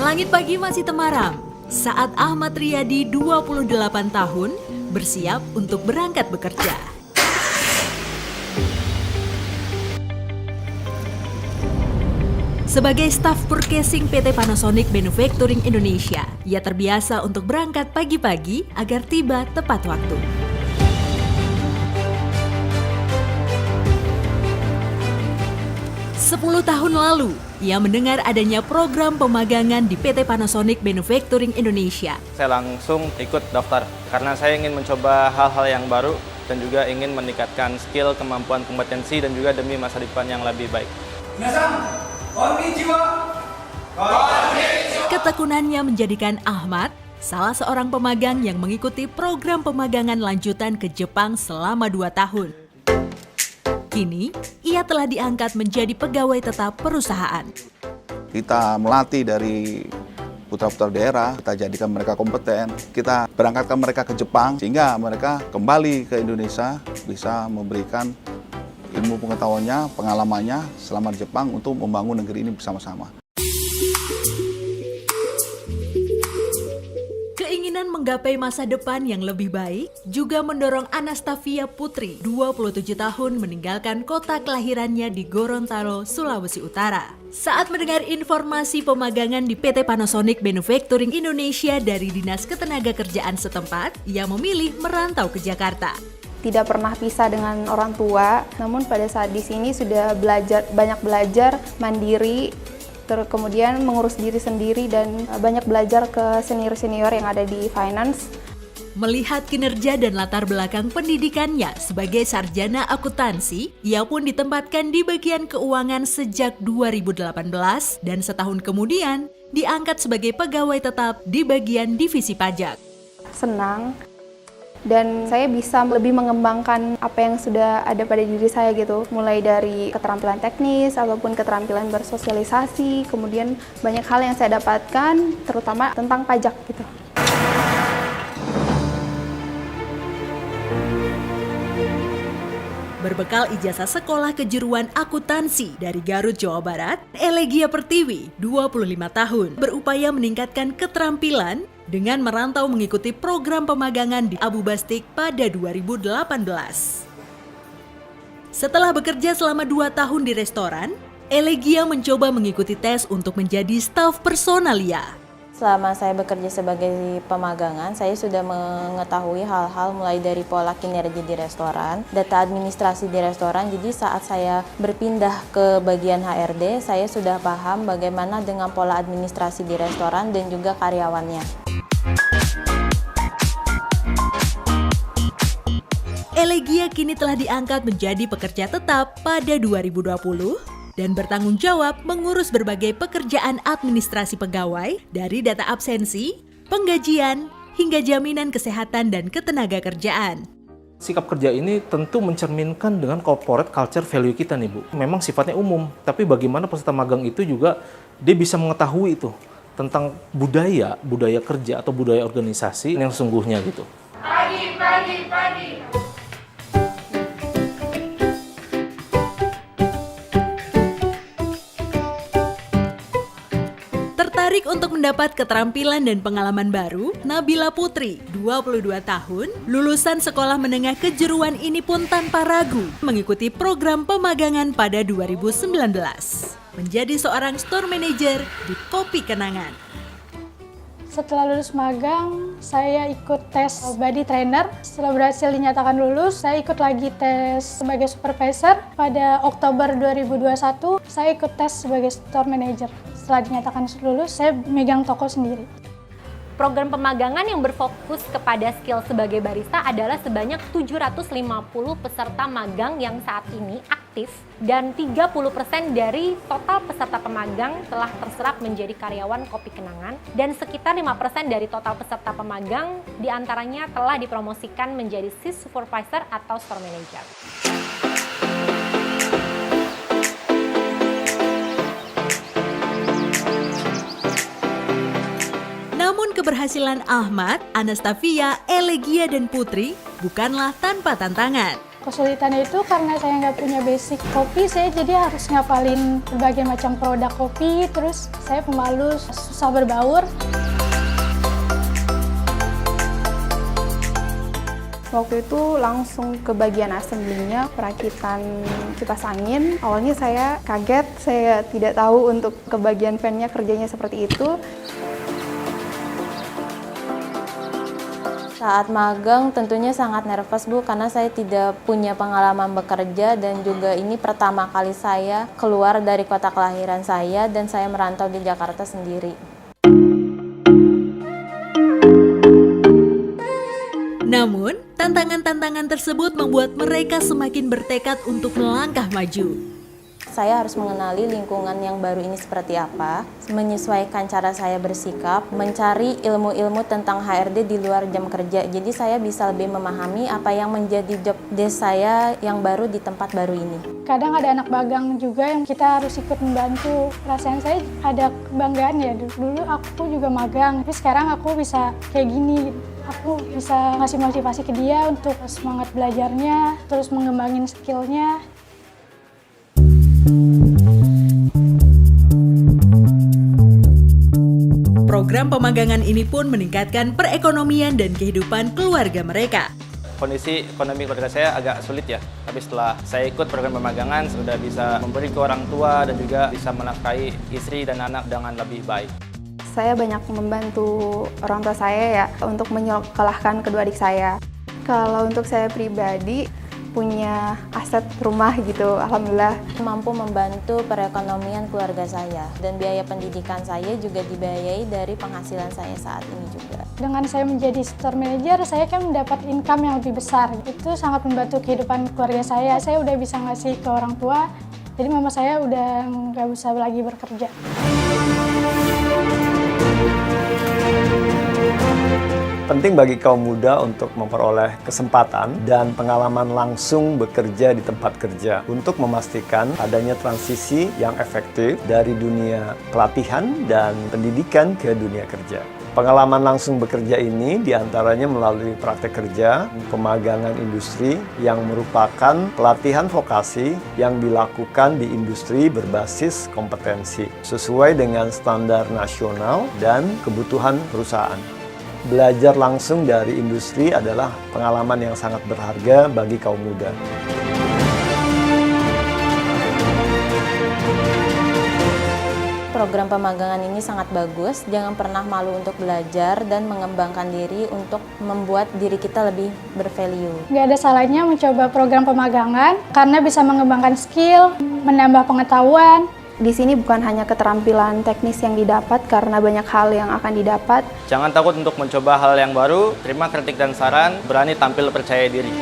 Langit pagi masih temaram saat Ahmad Riyadi 28 tahun bersiap untuk berangkat bekerja. Sebagai staf purchasing PT Panasonic Manufacturing Indonesia, ia terbiasa untuk berangkat pagi-pagi agar tiba tepat waktu. Sepuluh tahun lalu, ia mendengar adanya program pemagangan di PT Panasonic Manufacturing Indonesia. Saya langsung ikut daftar karena saya ingin mencoba hal-hal yang baru dan juga ingin meningkatkan skill, kemampuan, kompetensi dan juga demi masa depan yang lebih baik. Ketekunannya menjadikan Ahmad salah seorang pemagang yang mengikuti program pemagangan lanjutan ke Jepang selama 2 tahun. Kini, ia telah diangkat menjadi pegawai tetap perusahaan. Kita melatih dari putra-putra daerah, kita jadikan mereka kompeten. Kita berangkatkan mereka ke Jepang, sehingga mereka kembali ke Indonesia, bisa memberikan ilmu pengetahuannya, pengalamannya selama di Jepang untuk membangun negeri ini bersama-sama. Keinginan menggapai masa depan yang lebih baik juga mendorong Anastasia Putri, 27 tahun, meninggalkan kota kelahirannya di Gorontalo, Sulawesi Utara. Saat mendengar informasi pemagangan di PT Panasonic Manufacturing Indonesia dari Dinas Ketenagakerjaan setempat, ia memilih merantau ke Jakarta. Tidak pernah pisah dengan orang tua, namun pada saat di sini sudah banyak belajar mandiri, kemudian mengurus diri sendiri dan banyak belajar ke senior-senior yang ada di finance. Melihat kinerja dan latar belakang pendidikannya sebagai sarjana akuntansi, ia pun ditempatkan di bagian keuangan sejak 2018 dan setahun kemudian diangkat sebagai pegawai tetap di bagian divisi pajak. Senang. Dan saya bisa lebih mengembangkan apa yang sudah ada pada diri saya gitu. Mulai dari keterampilan teknis ataupun keterampilan bersosialisasi, kemudian banyak hal yang saya dapatkan, terutama tentang pajak gitu. Berbekal ijazah sekolah kejuruan akuntansi dari Garut, Jawa Barat, Elegia Pertiwi, 25 tahun, berupaya meningkatkan keterampilan dengan merantau mengikuti program pemagangan di Abu Bastik pada 2018. Setelah bekerja selama 2 tahun di restoran, Elegia mencoba mengikuti tes untuk menjadi staf personalia. Selama saya bekerja sebagai pemagangan, saya sudah mengetahui hal-hal mulai dari pola kinerja di restoran, data administrasi di restoran. Jadi saat saya berpindah ke bagian HRD, saya sudah paham bagaimana dengan pola administrasi di restoran dan juga karyawannya. Elegia kini telah diangkat menjadi pekerja tetap pada 2020 dan bertanggung jawab mengurus berbagai pekerjaan administrasi pegawai dari data absensi, penggajian, hingga jaminan kesehatan dan ketenagakerjaan. Sikap kerja ini tentu mencerminkan dengan corporate culture value kita nih Bu. Memang sifatnya umum, tapi bagaimana peserta magang itu juga dia bisa mengetahui itu tentang budaya kerja atau budaya organisasi yang sesungguhnya gitu. Pagi. Tertarik untuk mendapat keterampilan dan pengalaman baru, Nabila Putri, 22 tahun, lulusan sekolah menengah kejuruan ini pun tanpa ragu mengikuti program pemagangan pada 2019. Menjadi seorang store manager di Kopi Kenangan. Setelah lulus magang, saya ikut tes body trainer. Setelah berhasil dinyatakan lulus, saya ikut lagi tes sebagai supervisor. Pada Oktober 2021, saya ikut tes sebagai store manager. Setelah dinyatakan lulus, saya megang toko sendiri. Program pemagangan yang berfokus kepada skill sebagai barista adalah sebanyak 750 peserta magang yang saat ini aktif dan 30% dari total peserta pemagang telah terserap menjadi karyawan Kopi Kenangan dan sekitar 5% dari total peserta pemagang diantaranya telah dipromosikan menjadi shift supervisor atau store manager. Namun keberhasilan Ahmad, Anastasia, Elegia, dan Putri bukanlah tanpa tantangan. Kesulitannya itu karena saya nggak punya basic kopi, saya jadi harus ngapalin berbagai macam produk kopi, terus saya pemalu, susah berbaur. Waktu itu langsung ke bagian assembly-nya, perakitan kipas angin. Awalnya saya kaget, saya tidak tahu untuk ke bagian fan-nya kerjanya seperti itu. Saat magang tentunya sangat nervous Bu, karena saya tidak punya pengalaman bekerja dan juga ini pertama kali saya keluar dari kota kelahiran saya dan saya merantau di Jakarta sendiri. Namun, tantangan-tantangan tersebut membuat mereka semakin bertekad untuk melangkah maju. Saya harus mengenali lingkungan yang baru ini seperti apa, menyesuaikan cara saya bersikap, mencari ilmu-ilmu tentang HRD di luar jam kerja. Jadi saya bisa lebih memahami apa yang menjadi job desk saya yang baru di tempat baru ini. Kadang ada anak magang juga yang kita harus ikut membantu. Perasaan saya ada kebanggaan ya, dulu aku juga magang, tapi sekarang aku bisa kayak gini. Aku bisa ngasih motivasi ke dia untuk semangat belajarnya, terus mengembangin skillnya. Program pemagangan ini pun meningkatkan perekonomian dan kehidupan keluarga mereka. Kondisi ekonomi keluarga saya agak sulit ya, tapi setelah saya ikut program pemagangan sudah bisa memberi ke orang tua dan juga bisa menafkahi istri dan anak dengan lebih baik. Saya banyak membantu orang tua saya ya untuk menyekolahkan kedua adik saya. Kalau untuk saya pribadi punya aset rumah gitu, alhamdulillah. Mampu membantu perekonomian keluarga saya dan biaya pendidikan saya juga dibiayai dari penghasilan saya saat ini juga. Dengan saya menjadi store manager, saya kan mendapat income yang lebih besar. Itu sangat membantu kehidupan keluarga saya. Saya udah bisa ngasih ke orang tua, jadi mama saya udah nggak usah lagi bekerja. Penting bagi kaum muda untuk memperoleh kesempatan dan pengalaman langsung bekerja di tempat kerja untuk memastikan adanya transisi yang efektif dari dunia pelatihan dan pendidikan ke dunia kerja. Pengalaman langsung bekerja ini diantaranya melalui praktek kerja, pemagangan industri yang merupakan pelatihan vokasi yang dilakukan di industri berbasis kompetensi sesuai dengan standar nasional dan kebutuhan perusahaan. Belajar langsung dari industri adalah pengalaman yang sangat berharga bagi kaum muda. Program pemagangan ini sangat bagus, jangan pernah malu untuk belajar dan mengembangkan diri untuk membuat diri kita lebih bervalue. Nggak ada salahnya mencoba program pemagangan karena bisa mengembangkan skill, menambah pengetahuan. Di sini bukan hanya keterampilan teknis yang didapat karena banyak hal yang akan didapat. Jangan takut untuk mencoba hal yang baru, terima kritik dan saran, berani tampil percaya diri.